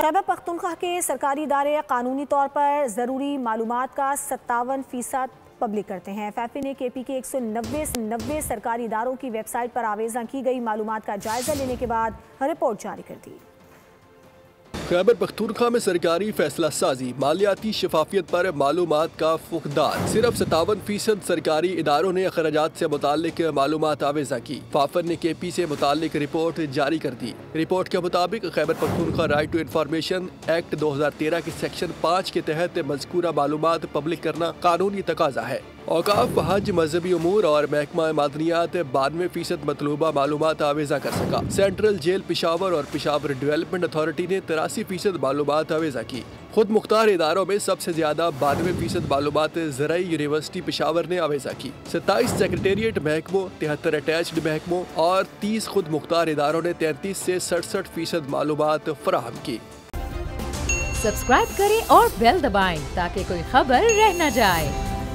खैबर पख्तूनख्वा के सरकारी इदारे कानूनी तौर पर ज़रूरी मालूमात का 57% पब्लिक करते हैं। FAFI ने KP के 190 से 90 सरकारी इदारों की वेबसाइट पर आवेज़ा की गई मालूमात का जायजा लेने के बाद रिपोर्ट जारी कर दी। खैबर पख्तूनख्वा में सरकारी फैसला साजी, मालियाती शफाफियत पर मालूमात का फुकदान। सिर्फ 57% सरकारी इदारों ने अखराजात से मुतालिक मालूमात आवेज़ा की। फाफर ने KP से मुतालिक रिपोर्ट जारी कर दी। रिपोर्ट के मुताबिक Khyber Pakhtunkhwa right to information act 2013 के सेक्शन 5 के तहत मज़कूरा मालूमात पब्लिक करना कानूनी तकाजा है। औकाफ, हज, मजहबी उमूर और महकमा मादनियात 92% मतलूबा मालूमात आवेज़ा कर सका। सेंट्रल जेल पिशावर और पिशावर डेवलपमेंट अथॉरिटी ने 83% मालूमात आवेज़ा की। खुद मुख्तार इदारों में सबसे ज्यादा 92% मालूमात ज़राई यूनिवर्सिटी पिशावर ने आवेज़ा की। 27 सेक्रेटेरिएट महकमों, 73 अटैच्ड महकमों और 30 खुद मुख्तार इदारों ने 33 से 67% मालूमात फराहम की। सब्सक्राइब करें और बेल दबाएं ताकि कोई खबर रह न जाए।